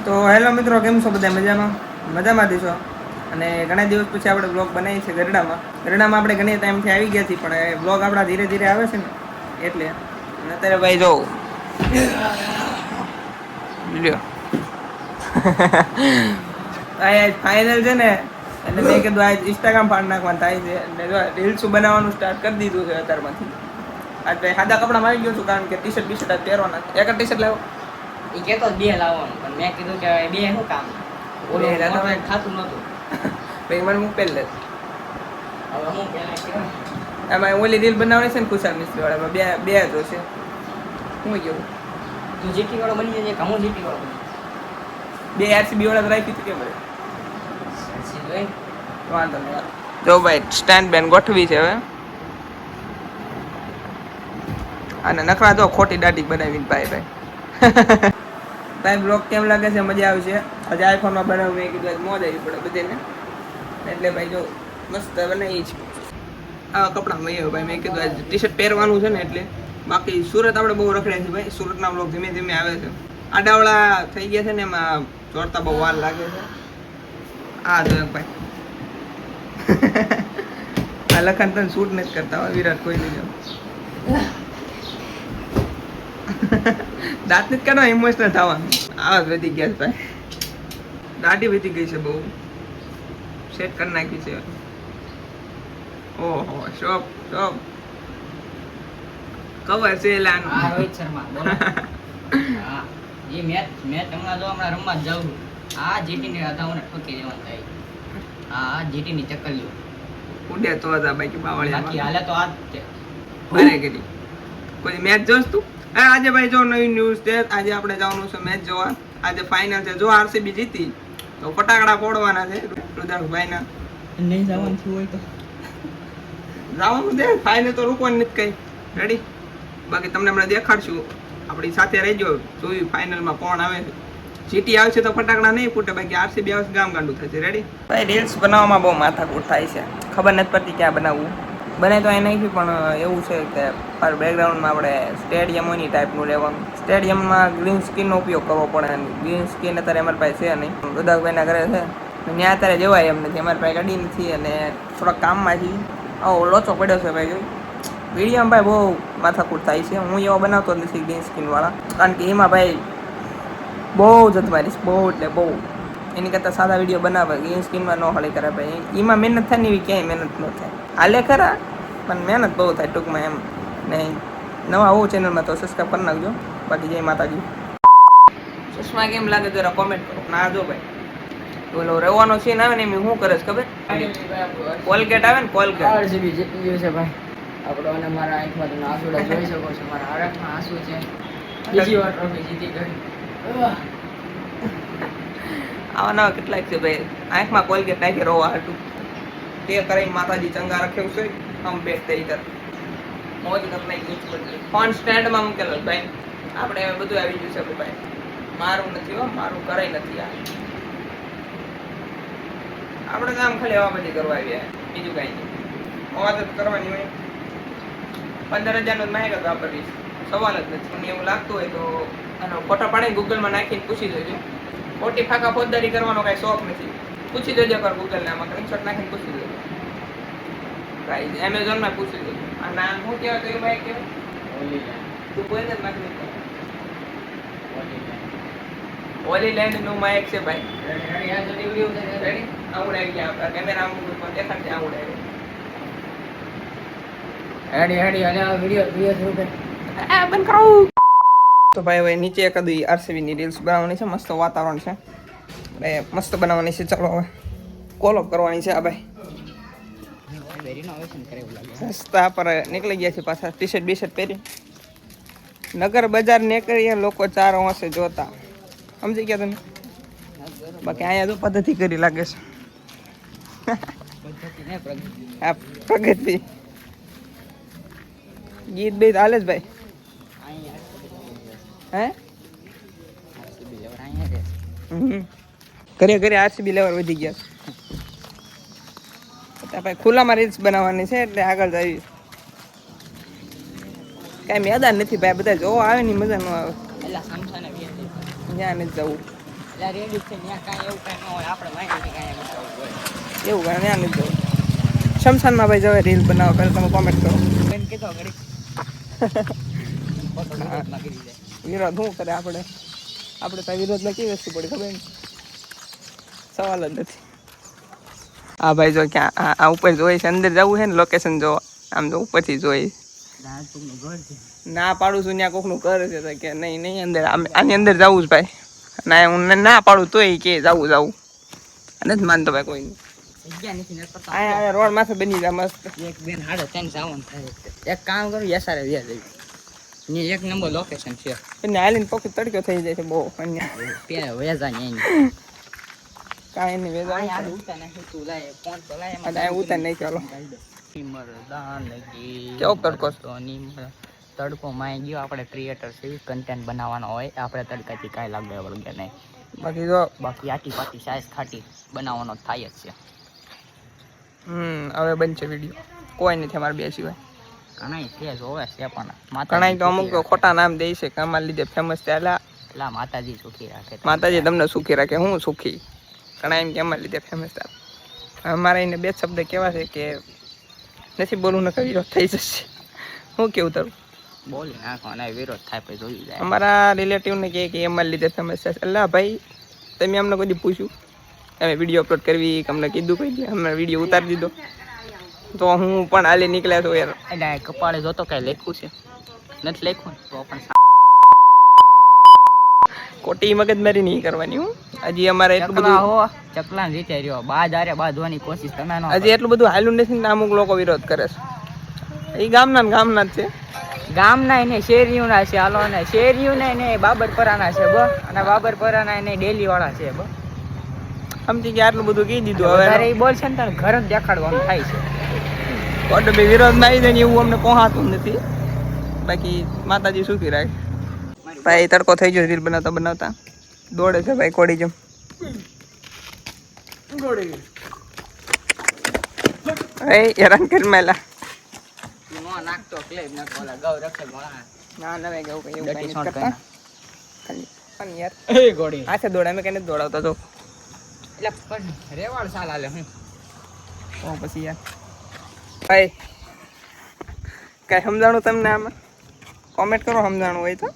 તો હેલો મિત્રો, કેમ છો બધા? મજામાં છો? અને ઘણા દિવસ પછી આપણે બ્લોગ બનાવીએ છીએ ગરડામાં આપણે ઘણી ટાઈમથી આવી ગયા છીએ, પણ બ્લોગ આપણા ધીરે ધીરે આવે છે ને એટલે. અને અત્યારે ભાઈ જો ફાઇનલ છે ને, એટલે મેં કીધું આજ ઇન્સ્ટાગ્રામ પાડ નાખવાનું થાય છે, એટલે રીલ્સ બનાવવાનું સ્ટાર્ટ કરી દીધું છે અત્યારમાંથી. આજે સાદા કપડામાં આવી ગયો છું, કારણ કે ટી શર્ટ પહેરવાના. એક જ ટી શર્ટ લાવો. એ કેતો 2 લાવવાનું, પણ મેં કીધું કે 2 શું કામ, ઓલો મોટરેટ ખાતું નતું. ભાઈ મને હું પહેલે હવે હું પહેલા એમાં ઓલી રીલ બનાવવાની છે ને ખુશાલ મિસ્ત્રી વાળામાં બે જ હશે. હું કેવું તું જીટી વાળો બની જાય, હું જીટી વાળો બની બે આરસીબી વાળા રાખી હતી કેમ જાય. વાંધો નહીં. જો ભાઈ સ્ટેન્ડ બેન ગોઠવી છે હવે, અને નખરા તો ખોટી દાઢી બનાવીને ભાઈ ભાઈ બ્લોગ કેમ લાગે છે? મજા આવશે. આજે આઈફોનમાં બનાવ્યું, મેં કીધું મોજ આવી પડે બધાને, એટલે ભાઈ જો મસ્ત બનાવી છે. આવા કપડાં ભાઈ મેં કીધું આજે ટી શર્ટ પહેરવાનું છે ને એટલે. બાકી સુરત આપણે બહુ રખડ્યા છે ભાઈ, સુરતના બ્લોગ ધીમે ધીમે આવે છે. આડાવડા થઈ ગયા છે ને, એમાં જોડતા બહુ વાર લાગે છે. આ જો ભાઈ આ લખન તને શૂટ નથી કરતા હોય વિરાટ કોહલી જેમ. દાંત નથી કાઢવા, ઇમોશનલ થવાનું. આવા વધી ગયા ભાઈ, દાઢી વધી ગઈ છે બહુ, સેટ કરી નાખી છે. ઓહો શોપ કવર છે લાનું. આ રોહિત શર્મા બોલો. હા એ મેચ હમણાં રમવા જ જાઉં છું. આ જીટી ને અગાઉને ઠોકી દેવાનું થાય. આ જીટી ની ચક્કર લ્યો ઉડે તો હતા બાકી બાવળિયા બાકી હાલે તો આ જ છે. મારે કરી કોઈ મેચ જોસ તું? આજે ભાઈ જો નવી ન્યૂઝ છે, આજે આપણે જવાનું છે મેચ જોવા. આજે ફાઇનલ છે. જો આરસીબી જીતી તો ફટાકડા ફોડવાના છે રુદ્રાક્ષભાઈના. નહીં જવાનું શું હોય તો જવાનું છે ફાઇનલ, તો રૂકવાનું નથી કઈ. રેડી? બાકી તમને હમણાં દેખાડશું, આપણી સાથે રહેજો. જોયું ફાઇનલમાં કોણ આવે છે. જીટી આવશે તો ફટાકડા નહીં ફૂટે, બાકી આરસીબી આવશે ગામ ગાંડું થશે. રેડી? ભાઈ રીલ્સ બનાવવામાં બહુ માથાકૂટ થાય છે, ખબર નથી પડતી ક્યાં બનાવવું. બને તો એ નહીં, પણ એવું છે કે બેકગ્રાઉન્ડમાં આપણે સ્ટેડિયમોની ટાઈપનું રહેવાનું. સ્ટેડિયમમાં ગ્રીન સ્ક્રીનનો ઉપયોગ કરવો પડે. ગ્રીન સ્ક્રીન અત્યારે અમારી પાસે છે નહીં, રુદાકભાઈના ઘરે છે, ત્યાં અત્યારે જવાય એમ નથી. અમારી પાસે ગાડી નથી અને થોડાક કામમાં છીએ. આવો લોચો પડ્યો છે ભાઈ. વિડીયોમાં ભાઈ બહુ માથાકૂટ થાય છે. હું એવો બનાવતો જ નથી ગ્રીન સ્ક્રીનવાળા, કારણ કે એમાં ભાઈ બહુ જત મારીશ, બહુ એટલે બહુ. એની કરતાં સાદા વિડીયો બનાવે, ગ્રીન સ્ક્રીનમાં ન હળી કરે ભાઈ. એમાં મહેનત થાય ને, એવી ક્યાંય મહેનત ન થાય. હાલે ખરા પણ મહેનત બહુ થાય ટૂંકમાં એમ. ને નવા આવું ચેનલમાં તો સબસ્ક્રાઈબ કરી નાખજો. બાકી જય માતાજી. ચશ્મા કેમ લાગે જરા કોમેન્ટ કરો. ના જો ભાઈ ઓલો રહેવાનો સીન આવે ને એમ શું કરે છે ખબર? કોલગેટ આવે ને, કોલગેટ. આરસીબી જીતી ગયું છે ભાઈ. આપણો અને મારા આંખમાં તમે આંસુડા જોઈ શકો છો. મારા આંખમાં આંસુ છે. બીજી વાર ટ્રોફી જીતી ગઈ. આવા નવા કેટલાક છે ભાઈ, આંખમાં કોલગેટ નાખી રોવા હતું. તે કરીને માતાજી ચંગા રાખ્યું છે. આમ બેટ તરીકે મોજ કરી ફોન સ્ટેન્ડમાં મૂકેલો ભાઈ. આપણે બધું આવી ગયું છે ભાઈ. મારું નથી હો, મારું કરાય નથી. આપણે તો આમ ખાલી હવા બધી કરવા આવ્યા, બીજું કઈ નહીં. અવાજ જ કરવાની હોય. 15,000 નો માંગ હતો વાપરીશ, સવાલ જ નથી. મને એવું લાગતું હોય તો આનો ફોટો પાડીને ગૂગલમાં નાખીને પૂછી જોજો. ખોટી ફાંકા ફોજદારી કરવાનો કઈ શોખ નથી. પૂછી જોજો પર ગૂગલને, આમાં સ્ક્રીનશોટ નાખીને પૂછી જોજો. ભાઈ એમેઝોનમાં પૂછી જોજો. આ નામ શું કહેવાય તો એ ભાઈ કહેવાય તું કોઈ જ નાખી ઓલી લેન્ડ નું માઇક છે ભાઈ. રેડી? આવું આવી ગયા કેમેરા આમ દેખાડશે. આવું હેડી અને આ વિડિયો શરૂ કર. બંધ કરો. તો ભાઈ હવે નીચે એકાદી આરસીબી ની રીલ્સ બનાવવાની છે. મસ્ત વાતાવરણ છે, મસ્ત બનાવવાની છે. ચાલો હવે કોલ અપ કરવાની છે. આ ભાઈ રસ્તા પર નીકળી ગયા છે પાછા, ટી શર્ટ બી શર્ટ પહેરી. નગર બજાર નીકળીએ લોકો ચાર વાંસે જોતા. સમજી ગયા તમે? બાકી અહીંયા તો પદ્ધતિ કરી લાગે છે. આ પ્રગતિ ગીત બીત હાલે જ ભાઈ. હે ઘરે ઘરે આરસીબી લેવલ વધી ગયા છે. ભાઈ ખુલ્લામાં રીલ્સ બનાવવાની છે, એટલે આગળ જઈએ. કઈ મેદાન નથી ભાઈ, બધા જોવા આવે ને મજા ન આવે. ત્યાં નથી જવું. એટલે રેડી છે ત્યાં કાંઈ એવું કાંઈ ન હોય આપણે માહિતી કાંઈ એમ કરવું હોય એવું કાંઈ ત્યાં નથી જવું. શમશાનમાં ભાઈ જવે રીલ બનાવો પહેલાં તમે કોમેન્ટ કરો. બેન કીધો ઘડી ફોટો વિરોધમાં કરી જાય. વિરોધ શું કરે આપણે તો વિરોધમાં કેવી વસ્તુ પડી ખબર ને સવાલ જ નથી. હા ભાઈ જો ક્યાં આ ઉપર જોઈ છે અંદર જવું છે ને લોકેશન જો આમ તો ઉપરથી જોઈ રાજપુરનું ઘર છે. ના પાડું છું ત્યાં કોકનું ઘર છે તો કે નહીં અંદર આની અંદર જવું જ ભાઈ ના હું ના પાડું તોય કે જવું નથી માનતો ભાઈ કોઈ જગ્યા નથી ને પતા અહીંયા રોડ માથે બની જાય મસ્ત. એક બેન 3:30 જવાનું થાય. એક કામ કરું યસારે વ્યા જઈ ને એક નંબર લોકેશન છે એને હાલીને પોકી તડક્યો થઈ જાય છે બહુ અહીંયા પેલા વેજા ને કાંઈ નહીં વેજા અહીંયા ઉતા નાખી તું લાય ફોન તો લાય અને આ ઉતાર નહીં ચાલો મરદાન લગી કેવો તડકો છે? તો તડકો માં ગયો. આપણે ક્રિએટર છે કન્ટેન્ટ બનાવવાનો હોય આપણે તડકાથી કાંઈ લાગે વળગે નહીં. બાકી જો બાકી આટી પાટી સાઈઝ ખાટી બનાવવાનો થાય જ છે. હવે બનશે વિડીયો કોઈ નથી અમારે બે સિવાય. ઘણા છે જોવે છે પણ ઘણા તો અમુક તો ખોટા નામ દે છે કે અમારા લીધે ફેમસ થયેલા. એટલા માતાજી સુખી રાખે. માતાજી તમને સુખી રાખે હું સુખી. ઘણા એમ કે અમારા લીધે ફેમસ થાય. અમારે એને બે શબ્દ કેવા છે કે નથી બોલવું ને વિરોધ થઈ જશે. હું કેવું તારું બોલી નાખો અને વિરોધ થાય પછી જોઈ જાય. અમારા રિલેટિવને કહે કે અમારા લીધે ફેમસ છે. એટલે ભાઈ તમે અમને કોઈ દી પૂછ્યું અમે વિડીયો અપલોડ કરવી કે અમને કીધું કોઈ દી અમે વિડીયો ઉતારી દીધો તો હું પણ હાલી નીકળ્યા છું યાર. એટલે કપાળે જોતો કઈ લખ્યું છે નથી લખ્યું તો પણ ખોટી મગજમારી નહીં કરવાની. હું હજી અમારે એટલું બધું ચકલા રીતે રહ્યો બાંધવાની કોશિશ તમે ન હજી એટલું બધું હાલ્યું નથી ને અમુક લોકો વિરોધ કરે છે. એ ગામના જ છે. ગામના ને શેરીઓના છે હાલો ને શેરીઓના ને બાબરપરાના છે બ અને બાબરપરાના ને ડેલી વાળા છે બ સમજી ગયા આટલું બધું કહી દીધું. હવે એ બોલ છે ને તને ઘર જ દેખાડવાનું થાય છે. કોટ બે વિરોધમાં આવી જાય ને એવું અમને પહોંચાતું નથી. બાકી માતાજી સુખી રાખે. ભાઈ તડકો થઈ ગયો રીલ બનાવતા દોડે છે ભાઈ કોડી જેમ. હેરાન કરી મેલા નાખતો ક્લેબ નાખો ઓલા ગૌ રખે ભણા ના નવે ગયું કઈ એવું ડટી કઈ શોટ કરતા ખાલી પણ યાર એ ગોડી આ છે દોડા મેં કઈ દોડાવતા તો એટલે પણ રેવાળ સાલ આલે હું પછી યાર ભાઈ કઈ સમજાણું તમને આમાં કોમેન્ટ કરો સમજાણું હોય તો.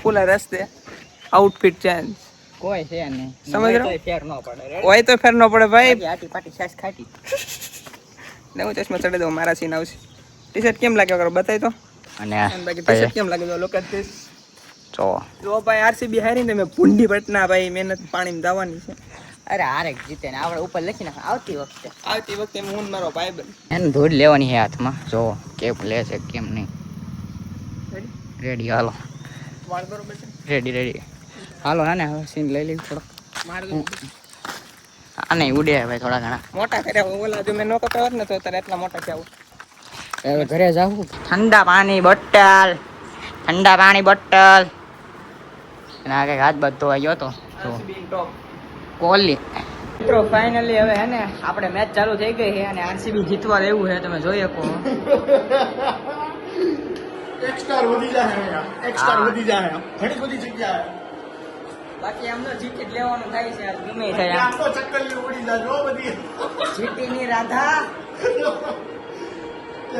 ખુલ્લા રસ્તે આઉટફિટ ચેન્જ કોઈ છે નહીં સમજ રહ્યો? ફેર ન પડે હોય તો ફેર ન પડે ભાઈ. આટી પાટી સાઈઝ ખાટી હું ચશ્મા ચડી દઉં મારા સીન આવશે. ટી શર્ટ કેમ લાગ્યો કરો બતાવી તો. અને બાકી ટી શર્ટ કેમ લાગે તો લોકો જો જો ભાઈ આરસીબી હારી ને મેં ભૂંડી પટના ભાઈ મહેનત પાણીમાં જવાની છે. અરે હારે જીતે ને આપણે ઉપર લખી નાખ આવતી વખતે હું ને મારો ભાઈ બન એને ધૂળ લેવાની છે હાથમાં જો કેમ લે છે કેમ નહીં. રેડી હાલો વાળ બરોબર છે રેડી હાલો ને હવે સીન લઈ લેવી થોડોક મારે આને ઉડે ભાઈ થોડા ઘણા મોટા કર્યા ઓલા જો મેં નો કપાવત ને તો અત્યારે એટલા મોટા થયા. હવે ઘરે જાવું ઠંડા પાણી બોટલ એના આગળ હાથ બાદ ધોવા ગયો તો કોહલી મિત્રો ફાઇનલી હવે હે ને આપણે મેચ ચાલુ થઈ ગઈ છે અને આરસીબી જીતવા રહેવું છે તમે જોઈ શકો. એક સ્ટાર વધી જાય ઘણી બધી જગ્યાએ બાકી એમનો જીતી જ લેવાનું થાય છે ગમે થાય આખો ચક્કલી ઉડી જાય જો બધી જીતીની રાધા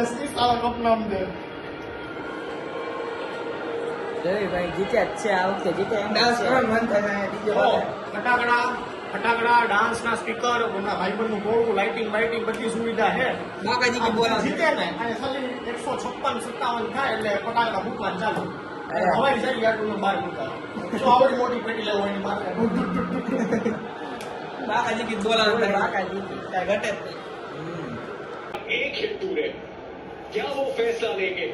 એસની સાલા કપનામ દે જોઈ ભાઈ જીત્યા જ છે આ વખતે જીત્યા એમ ડાન્સ છે. કરવાનું મન થાય ડીજે ફટાકડા ડાન્સ ના સ્પીકર ભાઈબંધ નું બોર્ડ લાઇટિંગ બધી સુવિધા છે બાકાજી કે બોલા જીતે ને અને ખાલી 156-57 થાય એટલે ફટાકડા ફૂટવા ચાલુ હવાઈ જાય યાર બહાર મૂકા તો આવડી મોટી પેટી લેવો એની બહાર બાકાજી કે બોલા બાકાજી ઘટે જ નહીં. एक हिट पूरे क्या वो फैसला लेंगे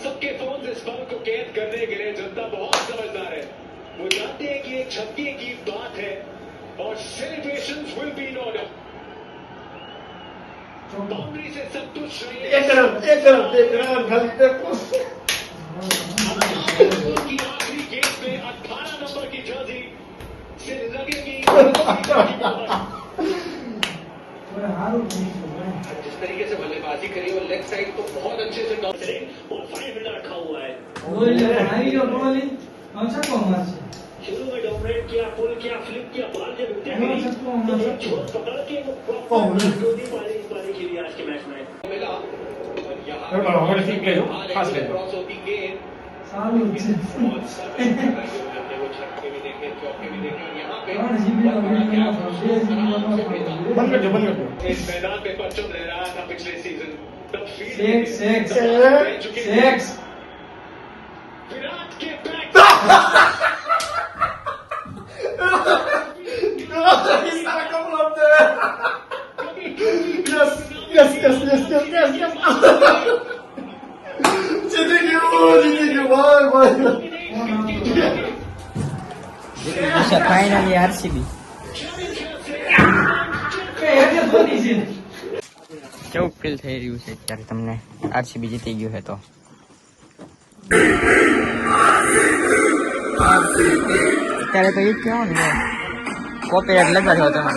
सबके फोन इस पल को कैद करने के लिए जनता बहुत समझदार है वो जानते हैं कि एक छक्के की बात है और celebrations will be in order boundary से सब कुछ એક તરફ ખાલી देखो की आखिरी गेम में 18 नंबर की जर्सी से लगेगी जिस तरीके से बल्लेबाजी करी और लेग साइड को बहुत अच्छे से और 5 मिनट रखा हुआ है शुरू में डोमिनेट किया, पुल किया, फ्लिप किया, बाल जब उठे तो एक छोर पकड़ के वो प्रॉपर जोड़ी पारी खेली आज के मैच में मिला। और यहाँ क्रॉस होती गेंद बहुत सारे अपने वो छक्के भी देखे, चौके भी देखे, और यहाँ पे इस मैदान पे परचम लहराया था पिछले सीजन, तब विराट के बैक ફાઇનલી આરસીબી. કેવું ફીલ થઈ રહ્યું છે અત્યારે તમને આરસીબી જીતી ગયું છે તો? અત્યારે તો એ જ કહેવાનું ને, કોપીરાઇટ લગાડ્યો તમે.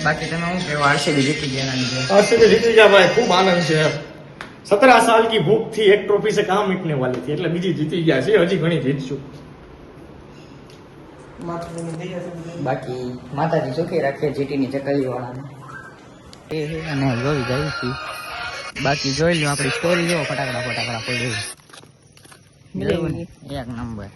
બાકી તમે શું કહેવું આરસીબી જીતી ગયા એના લીધે? आरसीबी जीती गया भाई, खूब आनंद है। 17 साल की भूख थी, एक ट्रॉफी से कहाँ मिटने वाली थी, એટલે બીજી જીતી ગયા છે, હજી ઘણી જીતશું। બાકી માતાજી સુખી રાખે જીટીની ચકલી વાળાને અને જોઈ જાય છે. બાકી જોઈ લો આપણી સ્ટોરી, જો ફટાકડા ફટાકડા કોઈ એક નંબર.